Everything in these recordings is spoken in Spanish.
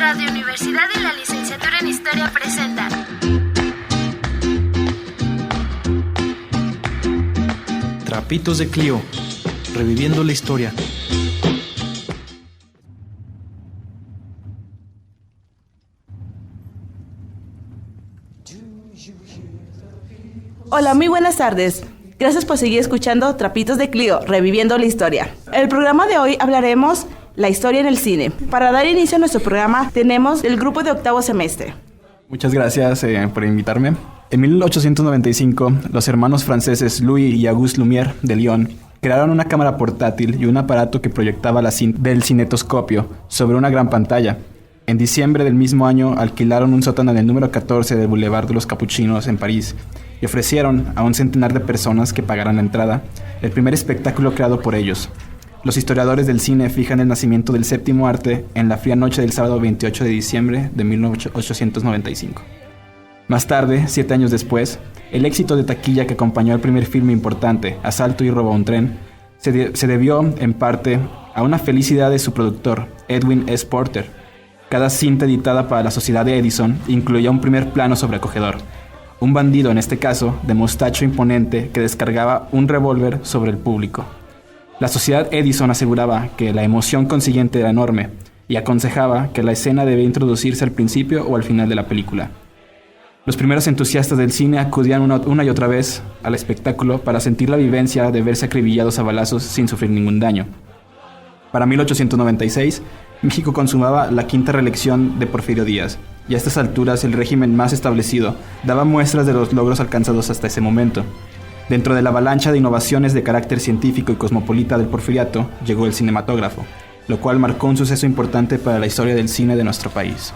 Radio Universidad y la Licenciatura en Historia presentan Trapitos de Clio, reviviendo la historia. Hola, muy buenas tardes. Gracias por seguir escuchando Trapitos de Clio, reviviendo la historia. En el programa de hoy hablaremos la historia en el cine. Para dar inicio a nuestro programa tenemos el grupo de octavo semestre. Muchas gracias por invitarme. En 1895, los hermanos franceses Louis y Auguste Lumière de Lyon crearon una cámara portátil y un aparato que proyectaba la cinta del cinetoscopio sobre una gran pantalla. En diciembre del mismo año alquilaron un sótano en el número 14 del Boulevard de los Capuchinos en París y ofrecieron a un centenar de personas que pagaran la entrada el primer espectáculo creado por ellos. Los historiadores del cine fijan el nacimiento del séptimo arte en la fría noche del sábado 28 de diciembre de 1895. Más tarde, 7 años después, el éxito de taquilla que acompañó al primer filme importante, Asalto y robo a un tren, se debió, en parte, a una felicidad de su productor, Edwin S. Porter. Cada cinta editada para la Sociedad de Edison incluía un primer plano sobrecogedor. Un bandido, en este caso, de mostacho imponente que descargaba un revólver sobre el público. La Sociedad Edison aseguraba que la emoción consiguiente era enorme y aconsejaba que la escena debía introducirse al principio o al final de la película. Los primeros entusiastas del cine acudían una y otra vez al espectáculo para sentir la vivencia de verse acribillados a balazos sin sufrir ningún daño. Para 1896, México consumaba la quinta reelección de Porfirio Díaz, y a estas alturas el régimen más establecido daba muestras de los logros alcanzados hasta ese momento. Dentro de la avalancha de innovaciones de carácter científico y cosmopolita del porfiriato, llegó el cinematógrafo, lo cual marcó un suceso importante para la historia del cine de nuestro país.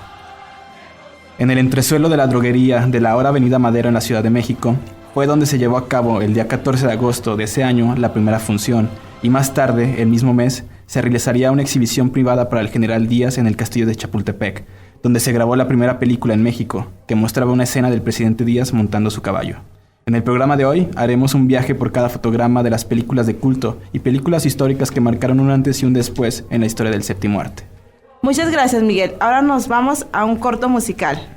En el entresuelo de la droguería de la ahora Avenida Madero en la Ciudad de México, fue donde se llevó a cabo el día 14 de agosto de ese año la primera función, y más tarde, el mismo mes, se realizaría una exhibición privada para el general Díaz en el castillo de Chapultepec, donde se grabó la primera película en México, que mostraba una escena del presidente Díaz montando su caballo. En el programa de hoy haremos un viaje por cada fotograma de las películas de culto y películas históricas que marcaron un antes y un después en la historia del séptimo arte. Muchas gracias, Miguel. Ahora nos vamos a un corto musical.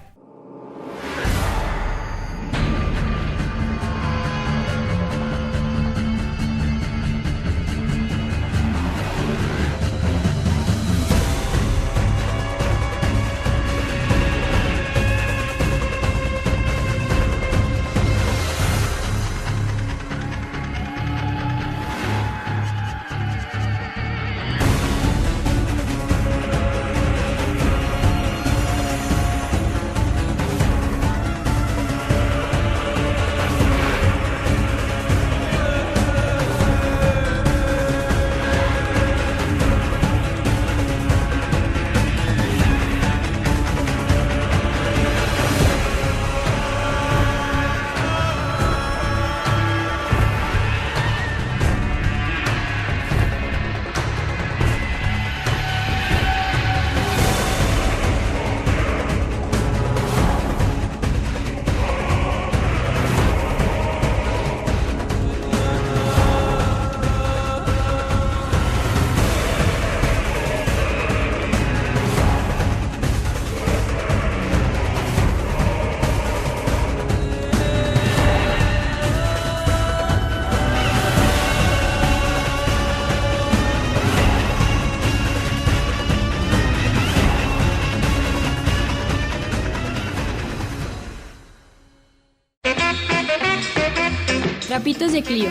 Trapitos de Clio,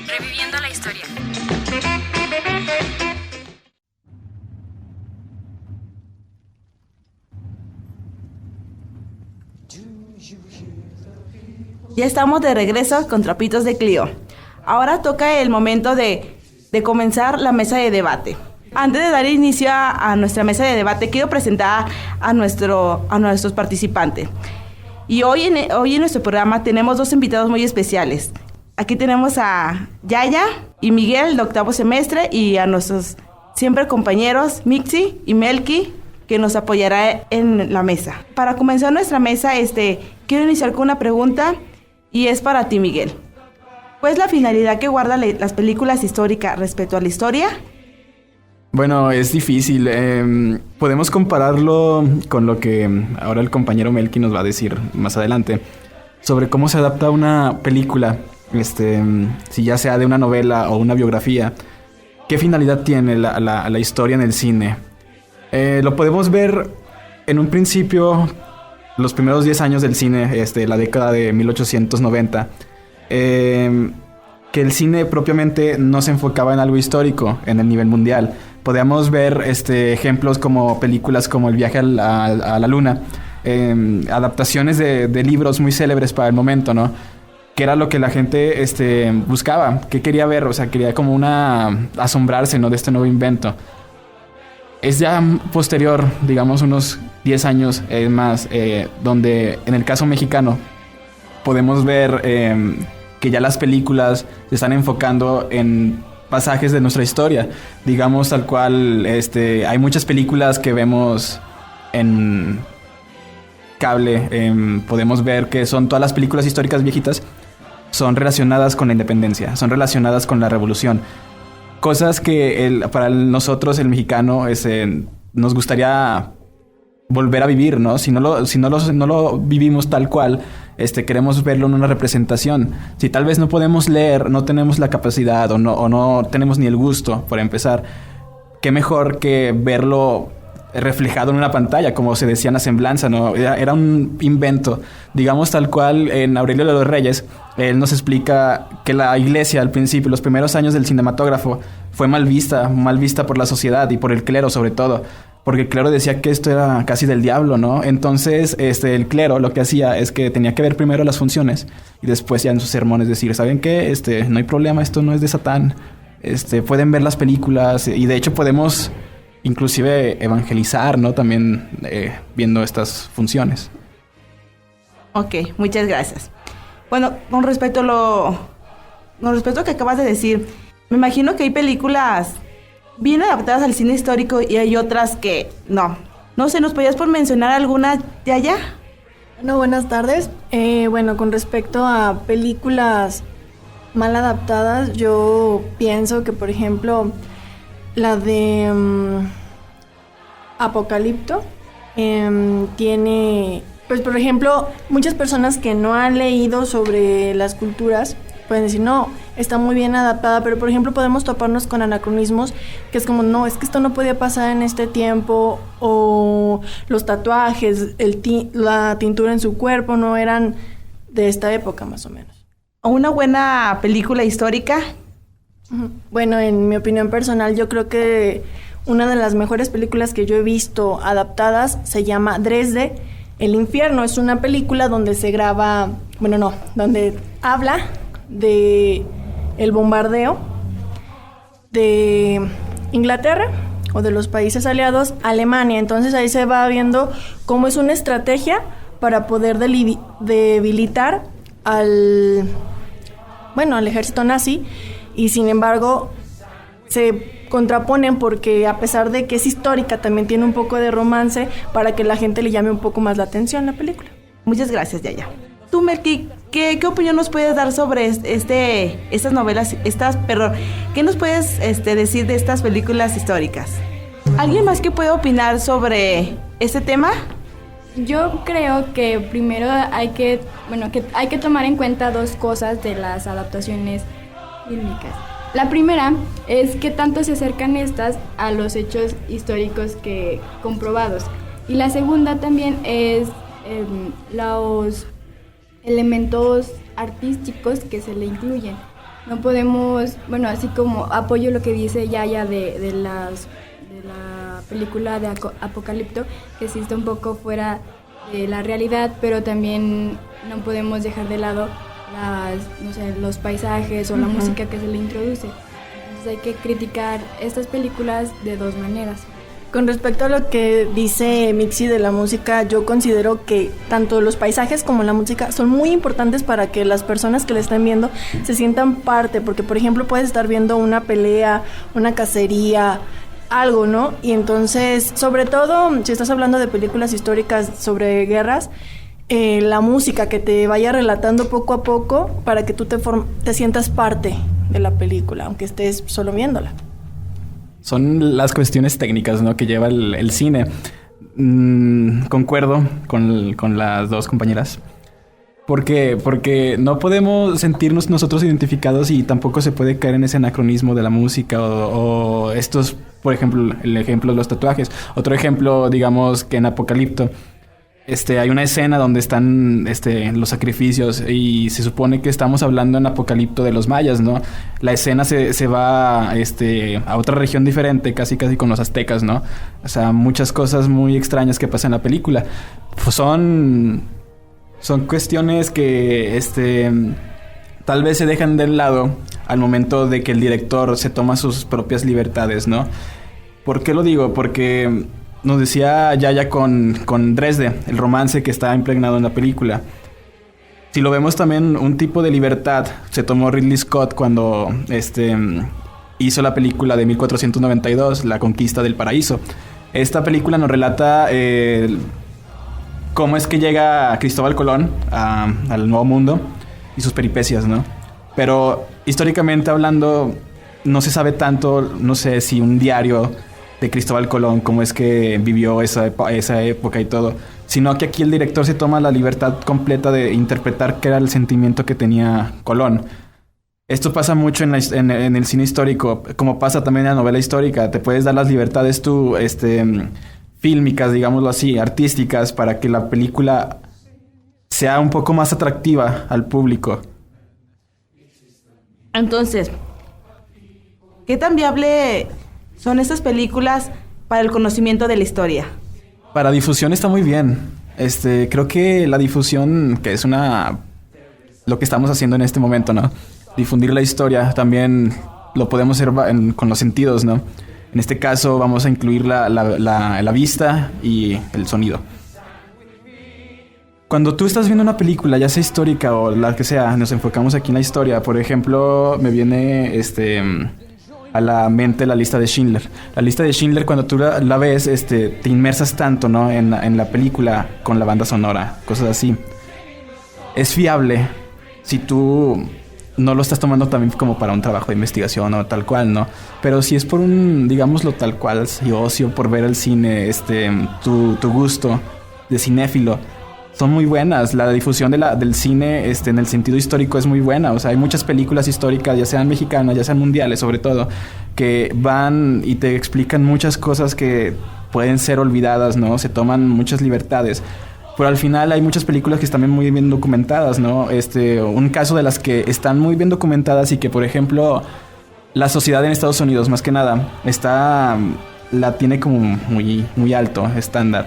Reviviendo la historia. Ya estamos de regreso con Trapitos de Clio. Ahora toca el momento de comenzar la mesa de debate. Antes de dar inicio a nuestra mesa de debate, quiero presentar a nuestros participantes. Y hoy en nuestro programa tenemos dos invitados muy especiales. Aquí tenemos a Yaya y Miguel de octavo semestre y a nuestros siempre compañeros Mixi y Melky, que nos apoyará en la mesa. Para comenzar nuestra mesa, quiero iniciar con una pregunta y es para ti, Miguel. ¿Cuál es la finalidad que guardan las películas históricas respecto a la historia? Bueno, es difícil. Podemos compararlo con lo que ahora el compañero Melky nos va a decir más adelante sobre cómo se adapta una película, si ya sea de una novela o una biografía. ¿Qué finalidad tiene la historia en el cine? Lo podemos ver en un principio, los primeros 10 años del cine, la década de 1890, que el cine propiamente no se enfocaba en algo histórico en el nivel mundial. Podíamos ver ejemplos como películas como El viaje a la luna, adaptaciones de libros muy célebres para el momento, ¿no? Que era lo que la gente buscaba, que quería ver, o sea, quería como asombrarse, ¿no? De este nuevo invento. Es ya posterior, digamos unos 10 años más, donde en el caso mexicano podemos ver que ya las películas se están enfocando en pasajes de nuestra historia. Digamos tal cual, hay muchas películas que vemos en cable, podemos ver que son todas las películas históricas viejitas, son relacionadas con la independencia, son relacionadas con la revolución. Cosas que para nosotros, el mexicano, nos gustaría volver a vivir, ¿no? Si no lo vivimos tal cual, queremos verlo en una representación. Si tal vez no podemos leer, no tenemos la capacidad o no tenemos ni el gusto, por empezar, qué mejor que verlo reflejado en una pantalla, como se decía en la semblanza, ¿no? Era un invento. Digamos tal cual, en Aurelio de los Reyes, él nos explica que la iglesia al principio, los primeros años del cinematógrafo, fue mal vista por la sociedad y por el clero sobre todo, porque el clero decía que esto era casi del diablo, ¿no? Entonces, el clero lo que hacía es que tenía que ver primero las funciones y después ya en sus sermones decir, ¿saben qué? No hay problema, esto no es de Satán. Pueden ver las películas y de hecho podemos inclusive evangelizar, ¿no? También viendo estas funciones. Ok, muchas gracias. Bueno, con respecto a lo que acabas de decir, me imagino que hay películas bien adaptadas al cine histórico y hay otras que no. No sé, ¿nos podías por mencionar alguna de allá? Bueno, buenas tardes. Bueno, con respecto a películas mal adaptadas, yo pienso que, por ejemplo, la de Apocalipto tiene, pues por ejemplo, muchas personas que no han leído sobre las culturas pueden decir, no, está muy bien adaptada, pero por ejemplo podemos toparnos con anacronismos, que es como, no, es que esto no podía pasar en este tiempo, o los tatuajes, la tintura en su cuerpo no eran de esta época más o menos. ¿Una buena película histórica? Bueno, en mi opinión personal, yo creo que una de las mejores películas que yo he visto adaptadas se llama Dresde, el infierno. Es una película donde se graba, donde habla de el bombardeo de Inglaterra o de los países aliados a Alemania. Entonces ahí se va viendo cómo es una estrategia para poder debilitar al ejército nazi. Y sin embargo, se contraponen porque a pesar de que es histórica, también tiene un poco de romance para que la gente le llame un poco más la atención a la película. Muchas gracias, Yaya. Tú, Melky, ¿qué opinión nos puedes dar sobre estas novelas, qué nos puedes decir de estas películas históricas? ¿Alguien más que pueda opinar sobre este tema? Yo creo que primero hay que tomar en cuenta dos cosas de las adaptaciones fílmicas. La primera es que tanto se acercan estas a los hechos históricos que comprobados. Y la segunda también es los elementos artísticos que se le incluyen. No podemos, así como apoyo lo que dice Yaya de la película de Apocalipto, que sí está un poco fuera de la realidad, pero también no podemos dejar de lado los paisajes o la música que se le introduce. Entonces hay que criticar estas películas de dos maneras. Con respecto a lo que dice Mixi de la música, yo considero que tanto los paisajes como la música son muy importantes para que las personas que la estén viendo se sientan parte, porque por ejemplo puedes estar viendo una pelea, una cacería, algo, ¿no? Y entonces, sobre todo, si estás hablando de películas históricas sobre guerras, la música que te vaya relatando poco a poco para que tú te sientas parte de la película, aunque estés solo viéndola. son las cuestiones técnicas, ¿no? Que lleva el cine. Concuerdo con las dos compañeras. Porque no podemos sentirnos nosotros identificados y tampoco se puede caer en ese anacronismo de la música o estos, por ejemplo, el ejemplo de los tatuajes. Otro ejemplo, digamos que en Apocalipto, hay una escena donde están los sacrificios y se supone que estamos hablando en Apocalipto de los mayas, ¿no? La escena se va a otra región diferente, casi con los aztecas, ¿no? O sea, muchas cosas muy extrañas que pasan en la película. Pues son cuestiones que tal vez se dejan de lado al momento de que el director se toma sus propias libertades, ¿no? ¿Por qué lo digo? Porque nos decía Yaya con Dresde, el romance que está impregnado en la película. Si lo vemos también, un tipo de libertad se tomó Ridley Scott cuando hizo la película de 1492, La Conquista del Paraíso. Esta película nos relata cómo es que llega Cristóbal Colón al Nuevo Mundo y sus peripecias, ¿no? Pero históricamente hablando, no se sabe tanto, no sé si un diario de Cristóbal Colón, cómo es que vivió esa época y todo, sino que aquí el director se toma la libertad completa de interpretar qué era el sentimiento que tenía Colón. Esto pasa mucho en el cine histórico, como pasa también en la novela histórica. Te puedes dar las libertades tú, fílmicas, digámoslo así, artísticas, para que la película sea un poco más atractiva al público. Entonces, ¿qué tan viable son estas películas para el conocimiento de la historia? Para difusión está muy bien. Creo que la difusión, que es lo que estamos haciendo en este momento, ¿no? Difundir la historia, también lo podemos hacer con los sentidos, ¿no? En este caso vamos a incluir la vista y el sonido. Cuando tú estás viendo una película, ya sea histórica o la que sea, nos enfocamos aquí en la historia. Por ejemplo, me viene a la mente la lista de Schindler. La lista de Schindler, cuando tú la ves, te inmersas tanto, ¿no? en la película con la banda sonora, cosas así. Es fiable si tú no lo estás tomando también como para un trabajo de investigación o tal cual, ¿no? Pero si es por digámoslo tal cual, si ocio, por ver el cine, tu gusto de cinéfilo, son muy buenas. La difusión del cine en el sentido histórico es muy buena. O sea, hay muchas películas históricas, ya sean mexicanas, ya sean mundiales sobre todo, que van y te explican muchas cosas que pueden ser olvidadas, ¿no? Se toman muchas libertades. Pero al final hay muchas películas que están muy bien documentadas, ¿no? Un caso de las que están muy bien documentadas y que, por ejemplo, la sociedad en Estados Unidos, más que nada, la tiene como muy, muy alto estándar.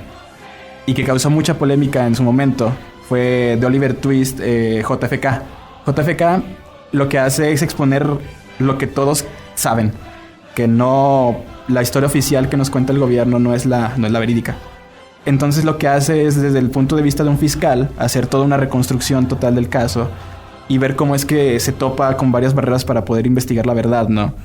Y que causó mucha polémica en su momento. Fue de Oliver Twist, JFK. JFK lo que hace es exponer lo que todos saben. Que no... La historia oficial que nos cuenta el gobierno no es la verídica. Entonces lo que hace es, desde el punto de vista de un fiscal, hacer toda una reconstrucción total del caso y ver cómo es que se topa con varias barreras para poder investigar la verdad, ¿no?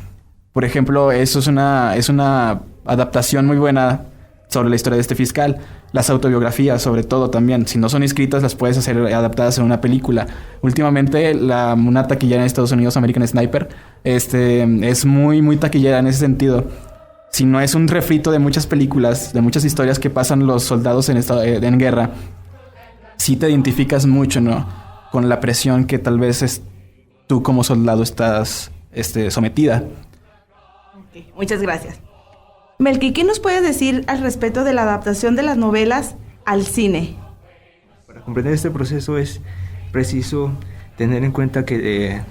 Por ejemplo, eso es una adaptación muy buena sobre la historia de este fiscal. Las autobiografías, sobre todo, también. Si no son escritas, las puedes hacer adaptadas en una película. Últimamente, una taquillera en Estados Unidos, American Sniper, es muy, muy taquillera en ese sentido. Si no es un refrito de muchas películas, de muchas historias que pasan los soldados en guerra, sí te identificas mucho, ¿no? Con la presión que tal vez tú como soldado estás sometida. Okay, muchas gracias. Melqui, ¿qué nos puedes decir al respecto de la adaptación de las novelas al cine? Para comprender este proceso es preciso tener en cuenta que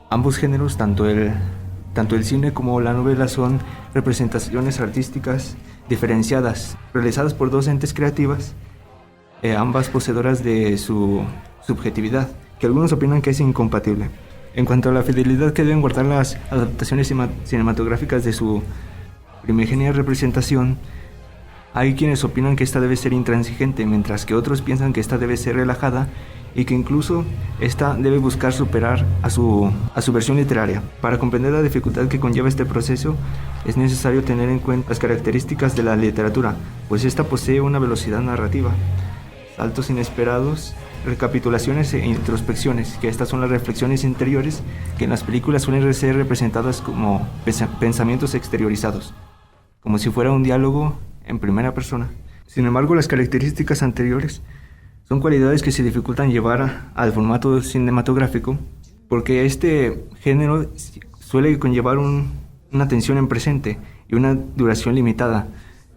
ambos géneros, tanto el cine como la novela, son representaciones artísticas diferenciadas, realizadas por dos entes creativas, ambas poseedoras de su subjetividad, que algunos opinan que es incompatible. En cuanto a la fidelidad que deben guardar las adaptaciones cinematográficas de su primigenia representación, hay quienes opinan que esta debe ser intransigente, mientras que otros piensan que esta debe ser relajada y que incluso esta debe buscar superar a su versión literaria. Para comprender la dificultad que conlleva este proceso, es necesario tener en cuenta las características de la literatura, pues esta posee una velocidad narrativa, saltos inesperados recapitulaciones e introspecciones, que estas son las reflexiones interiores que en las películas suelen ser representadas como pensamientos exteriorizados, como si fuera un diálogo en primera persona. Sin embargo, las características anteriores son cualidades que se dificultan llevar al formato cinematográfico, porque este género suele conllevar una atención en presente y una duración limitada,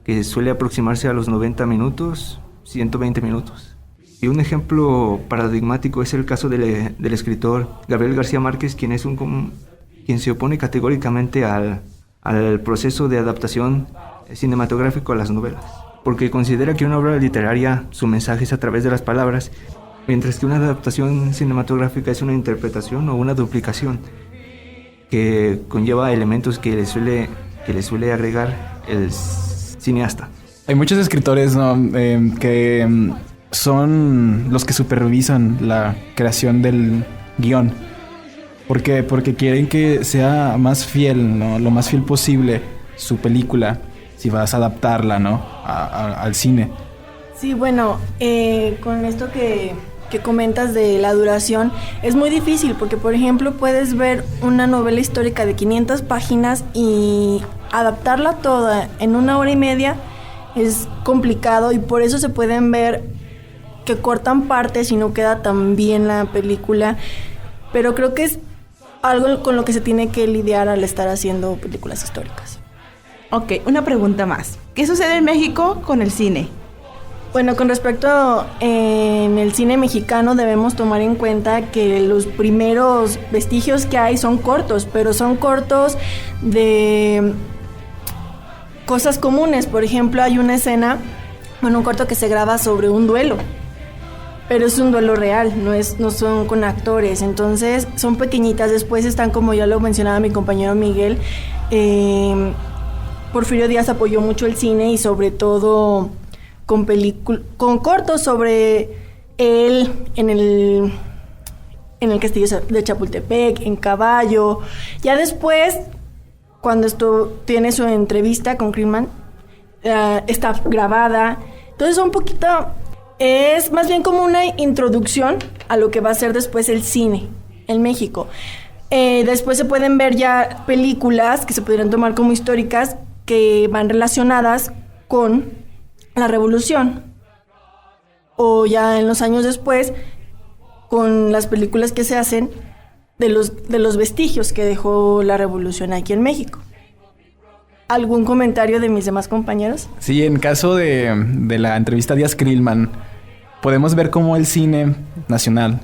que suele aproximarse a los 90 minutos, 120 minutos. Y un ejemplo paradigmático es el caso del escritor Gabriel García Márquez, quien se opone categóricamente al proceso de adaptación cinematográfico a las novelas, porque considera que una obra literaria, su mensaje es a través de las palabras, mientras que una adaptación cinematográfica es una interpretación o una duplicación que conlleva elementos que le suele agregar el cineasta. Hay muchos escritores, ¿no? Que son los que supervisan la creación del guión. ¿Por qué? Porque quieren que sea más fiel, ¿no? Lo más fiel posible su película, si vas a adaptarla, ¿no? al cine. Sí, bueno, con esto que comentas de la duración, es muy difícil porque, por ejemplo, puedes ver una novela histórica de 500 páginas y adaptarla toda en 1 hora y media es complicado, y por eso se pueden ver que cortan partes y no queda tan bien la película, pero creo que es algo con lo que se tiene que lidiar al estar haciendo películas históricas. Ok, una pregunta más. ¿Qué sucede en México con el cine? Bueno, con respecto en el cine mexicano debemos tomar en cuenta que los primeros vestigios que hay son cortos, pero son cortos de cosas comunes. Por ejemplo, hay una escena, un corto que se graba sobre un duelo, pero es un duelo real, no son con actores, entonces son pequeñitas. Después están, como ya lo mencionaba mi compañero Miguel, Porfirio Díaz apoyó mucho el cine y sobre todo con cortos sobre él en el castillo de Chapultepec, en caballo. Ya después, cuando tiene su entrevista con Krillman, está grabada. Entonces es más bien como una introducción a lo que va a ser después el cine en México. Después se pueden ver ya películas que se pudieran tomar como históricas que van relacionadas con la revolución, o ya en los años después con las películas que se hacen de los vestigios que dejó la revolución aquí en México. ¿Algún comentario de mis demás compañeros? Sí, en caso de la entrevista a Díaz Krillman, podemos ver cómo el cine nacional,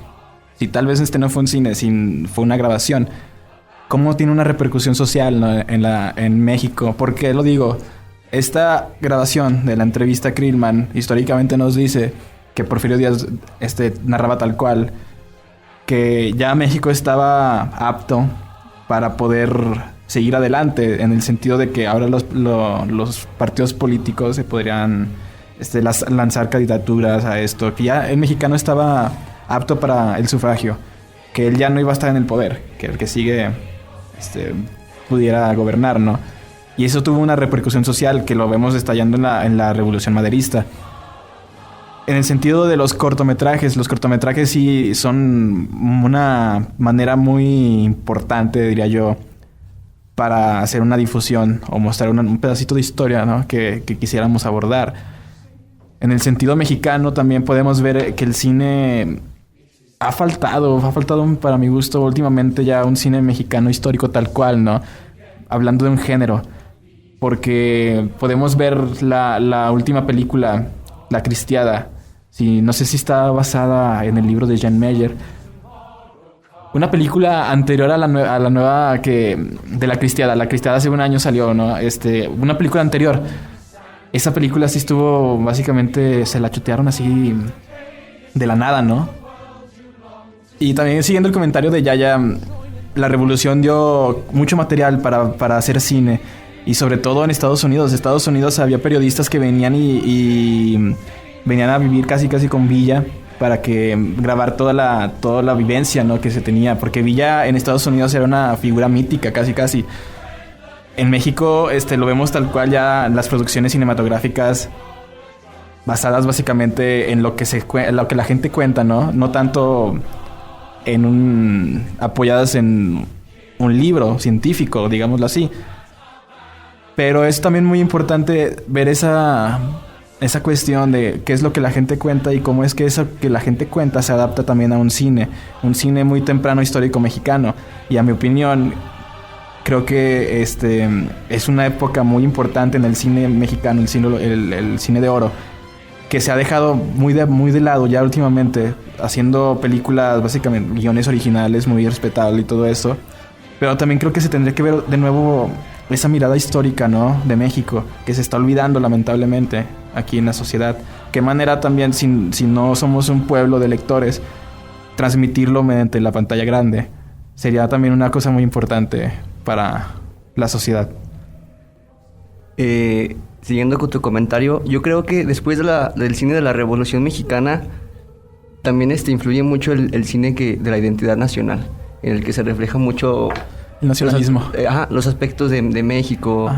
si tal vez no fue un cine, fue una grabación, cómo tiene una repercusión social, ¿no? en México. ¿Por qué lo digo? Esta grabación de la entrevista a Krillman históricamente nos dice que Porfirio Díaz narraba tal cual, que ya México estaba apto para poder seguir adelante, en el sentido de que ahora los partidos políticos se podrían lanzar candidaturas a esto, que ya el mexicano estaba apto para el sufragio, que él ya no iba a estar en el poder, que el que sigue pudiera gobernar, ¿no? Y eso tuvo una repercusión social que lo vemos estallando en la Revolución Maderista. En el sentido de los cortometrajes sí son una manera muy importante, diría yo, para hacer una difusión o mostrar un pedacito de historia, ¿no? que quisiéramos abordar. En el sentido mexicano también podemos ver que el cine ha faltado para mi gusto últimamente ya un cine mexicano histórico tal cual, ¿no? Hablando de un género. Porque podemos ver la última película, La Cristiada. No sé si está basada en el libro de Jean Meyer. Una película anterior a la nueva de La Cristiada. La Cristiada hace un año salió, ¿no? Una película anterior. Esa película sí estuvo, básicamente, se la chutearon así de la nada, ¿no? Y también siguiendo el comentario de Yaya, la revolución dio mucho material para hacer cine. Y sobre todo en Estados Unidos. En Estados Unidos había periodistas que venían y venían a vivir casi con Villa para grabar toda la vivencia, ¿no? que se tenía. Porque Villa en Estados Unidos era una figura mítica, casi. En México lo vemos tal cual ya las producciones cinematográficas basadas básicamente en lo que en lo que la gente cuenta, ¿no? No tanto apoyadas en un libro científico, digámoslo así. Pero es también muy importante ver esa cuestión de qué es lo que la gente cuenta y cómo es que eso que la gente cuenta se adapta también a un cine muy temprano histórico mexicano. Y a mi opinión, creo que es una época muy importante en el cine mexicano, el cine de oro, que se ha dejado muy de lado ya últimamente, haciendo películas, básicamente guiones originales, muy respetables y todo eso. Pero también creo que se tendría que ver de nuevo esa mirada histórica, ¿no? De México, que se está olvidando lamentablemente aquí en la sociedad. Qué manera también, si no somos un pueblo de lectores, transmitirlo mediante la pantalla grande. Sería también una cosa muy importante para la sociedad. Siguiendo con tu comentario, yo creo que después del cine de la Revolución Mexicana, también influye mucho el cine de la identidad nacional, en el que se refleja mucho el nacionalismo. Los aspectos de México,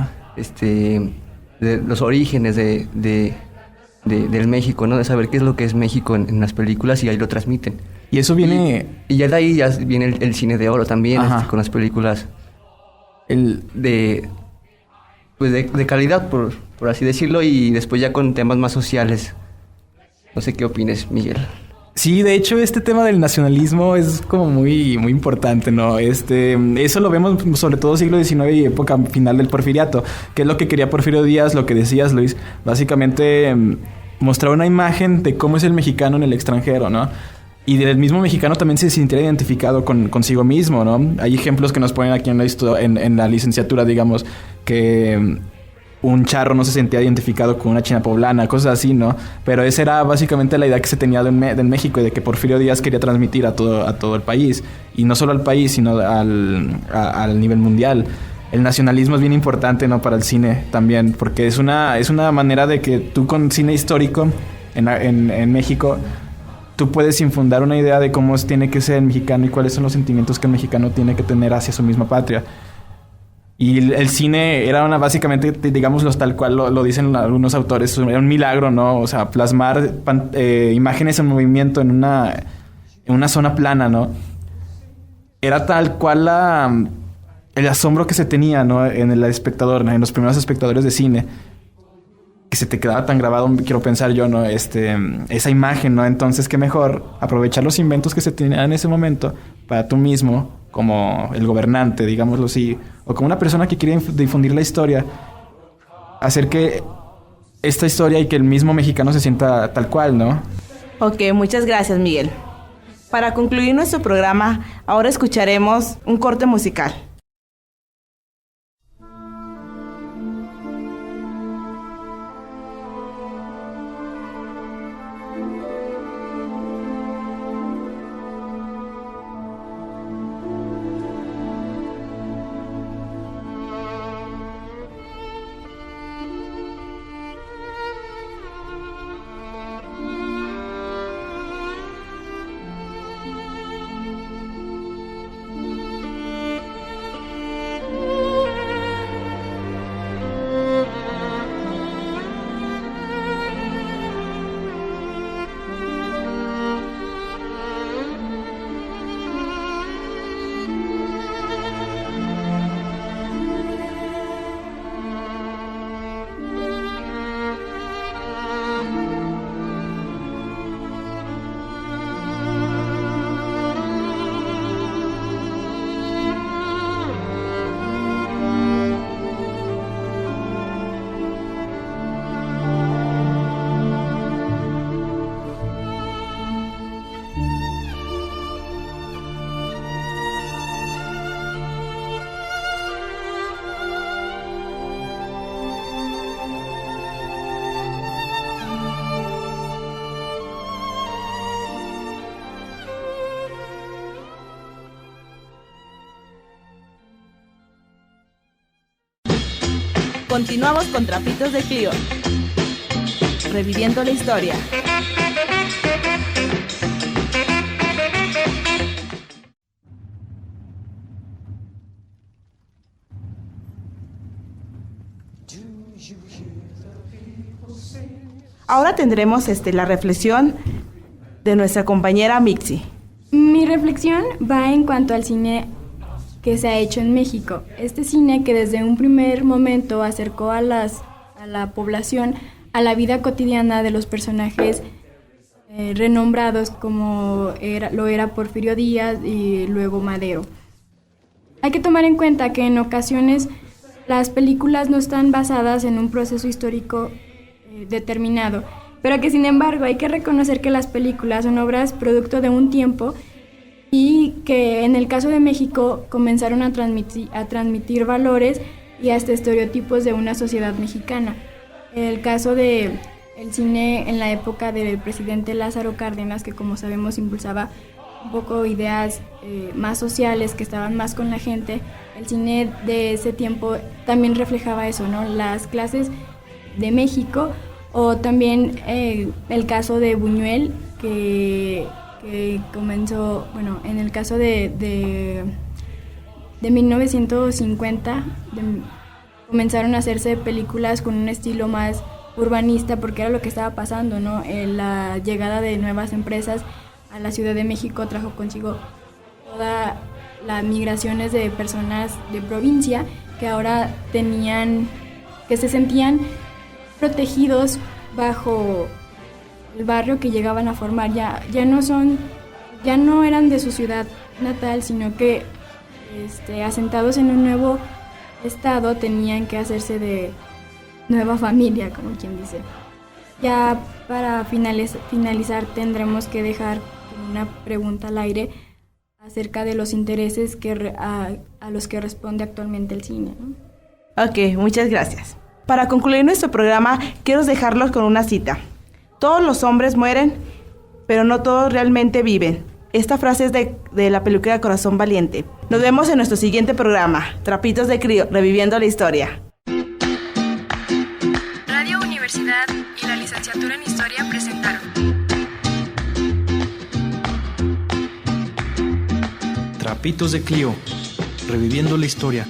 de los orígenes del México, ¿no? De saber qué es lo que es México en las películas, y ahí lo transmiten. Y eso viene... Y ya de ahí ya viene el cine de oro también, con las películas de calidad, por así decirlo, y después ya con temas más sociales. No sé qué opines, Miguel. Sí, de hecho, este tema del nacionalismo es como muy, muy importante, ¿no? Eso lo vemos sobre todo siglo XIX y época final del Porfiriato, que es lo que quería Porfirio Díaz, lo que decías, Luis. Básicamente, mostrar una imagen de cómo es el mexicano en el extranjero, ¿no? Y del mismo mexicano también se sintiera identificado consigo mismo, ¿no? Hay ejemplos que nos ponen aquí en la licenciatura, digamos, que un charro no se sentía identificado con una china poblana, cosas así, ¿no? Pero esa era básicamente la idea que se tenía de México y de que Porfirio Díaz quería transmitir a todo el país. Y no solo al país, sino al nivel mundial. El nacionalismo es bien importante, ¿no? Para el cine también, porque es una manera de que tú con cine histórico en México, tú puedes infundar una idea de cómo tiene que ser el mexicano y cuáles son los sentimientos que el mexicano tiene que tener hacia su misma patria. Y el cine era básicamente, digámoslo tal cual lo dicen algunos autores, era un milagro, ¿no? O sea, plasmar imágenes en movimiento en una zona plana, ¿no? Era tal cual el asombro que se tenía, ¿no? En el espectador, en los primeros espectadores de cine, que se te quedaba tan grabado, quiero pensar yo, ¿no? Esa imagen, ¿no? Entonces, qué mejor aprovechar los inventos que se tenían en ese momento para tú mismo, como el gobernante, digámoslo así, o como una persona que quiere difundir la historia, hacer que esta historia y que el mismo mexicano se sienta tal cual, ¿no? Ok, muchas gracias, Miguel. Para concluir nuestro programa, ahora escucharemos un corte musical. Continuamos con Trapitos de Clio, reviviendo la historia. Ahora tendremos la reflexión de nuestra compañera Mixi. Mi reflexión va en cuanto al cine que se ha hecho en México. Este cine que desde un primer momento acercó a la población a la vida cotidiana de los personajes renombrados como lo era Porfirio Díaz y luego Madero. Hay que tomar en cuenta que en ocasiones las películas no están basadas en un proceso histórico determinado, pero que sin embargo hay que reconocer que las películas son obras producto de un tiempo y que en el caso de México comenzaron a transmitir valores y hasta estereotipos de una sociedad mexicana. El caso de el cine en la época del presidente Lázaro Cárdenas, que como sabemos impulsaba un poco ideas más sociales, que estaban más con la gente, el cine de ese tiempo también reflejaba eso, ¿no? Las clases de México, o también el caso de Buñuel, que comenzó, bueno, en el caso de 1950, comenzaron a hacerse películas con un estilo más urbanista, porque era lo que estaba pasando, ¿no? La llegada de nuevas empresas a la Ciudad de México trajo consigo todas las migraciones de personas de provincia que ahora que se sentían protegidos bajo el barrio que llegaban a formar. Ya no eran de su ciudad natal, sino que asentados en un nuevo estado tenían que hacerse de nueva familia, como quien dice. Ya para finalizar tendremos que dejar una pregunta al aire acerca de los intereses a los que responde actualmente el cine, ¿no? Ok, muchas gracias. Para concluir nuestro programa, quiero dejarlos con una cita. Todos los hombres mueren, pero no todos realmente viven. Esta frase es de la película Corazón Valiente. Nos vemos en nuestro siguiente programa, Trapitos de Clío, reviviendo la historia. Radio Universidad y la licenciatura en Historia presentaron Trapitos de Clío, reviviendo la historia.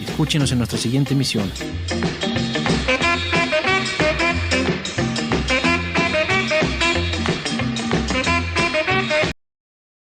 Escúchenos en nuestra siguiente emisión.